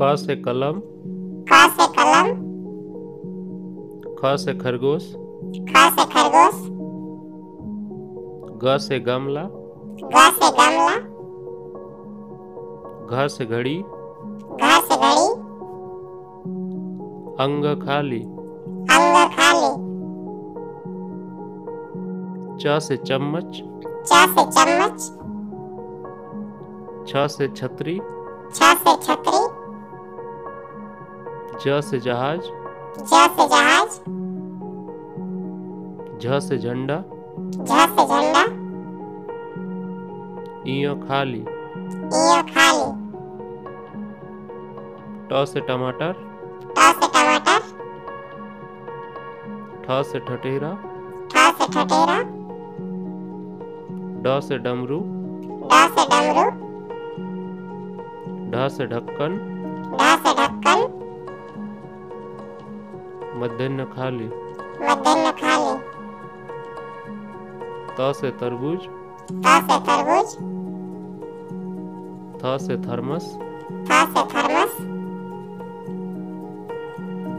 क से कलम। क से कलम। ख से खरगोश। ख से खरगोश। ग से गमला। ग से गमला। घ से घड़ी। घ से घड़ी। अंग खाली। अंग खाली। च से चम्मच। च से चम्मच। छ से छतरी। छ से छतरी। ज से जहाज। ज से जहाज। झ से झंडा। झ से झंडा। इयो खाली। इयो खाली। ट से टमाटर। ट से टमाटर। ठ से ठठेरा। ठ से ठठेरा। ड से डमरू। ड से डमरू। ढ से ढक्कन। ढ से ढक्कन। मध्याह्न खाली। मध्याह्न खाली। त से तरबूज। त से तरबूज। थ से थर्मस। थ से थर्मस।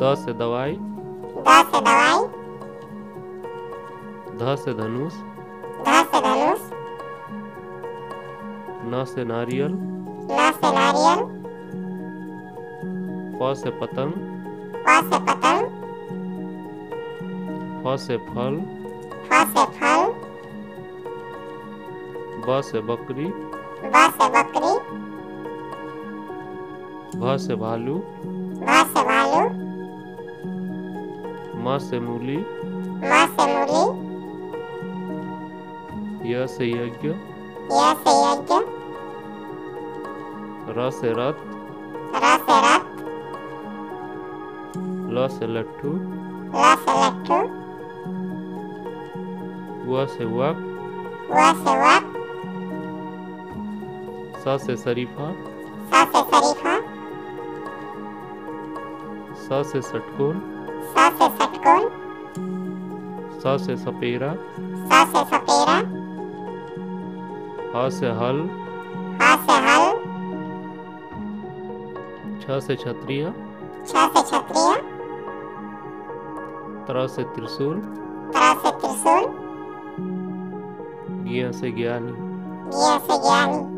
द से दवाई। द से दवाई। ध से धनुष। ध से धनुष। न से नारियल। न से नारियल। प से पतंग। प से पतंग। फ से फल। फ से फल। ब से बकरी। ब से बकरी। भ से भालू। भ से भालू। म से मूली। म से मूली। य से यज्ञ। य से यज्ञ। र से रथ। र से रथ। ल से लट्ठू। ल से लट्ठू। व से वक। व से वक। स से शरीफा। स से शरीफा। स से षटकोण। स से षटकोण। स से सपेरा। स से सपेरा। ह से हल। ह से हल। छ से क्षत्रिय। छ से क्षत्रिय। त्र से त्रिशूल। त्र से त्रिशूल। ज्ञ से ज्ञानी। ज्ञ से ज्ञानी।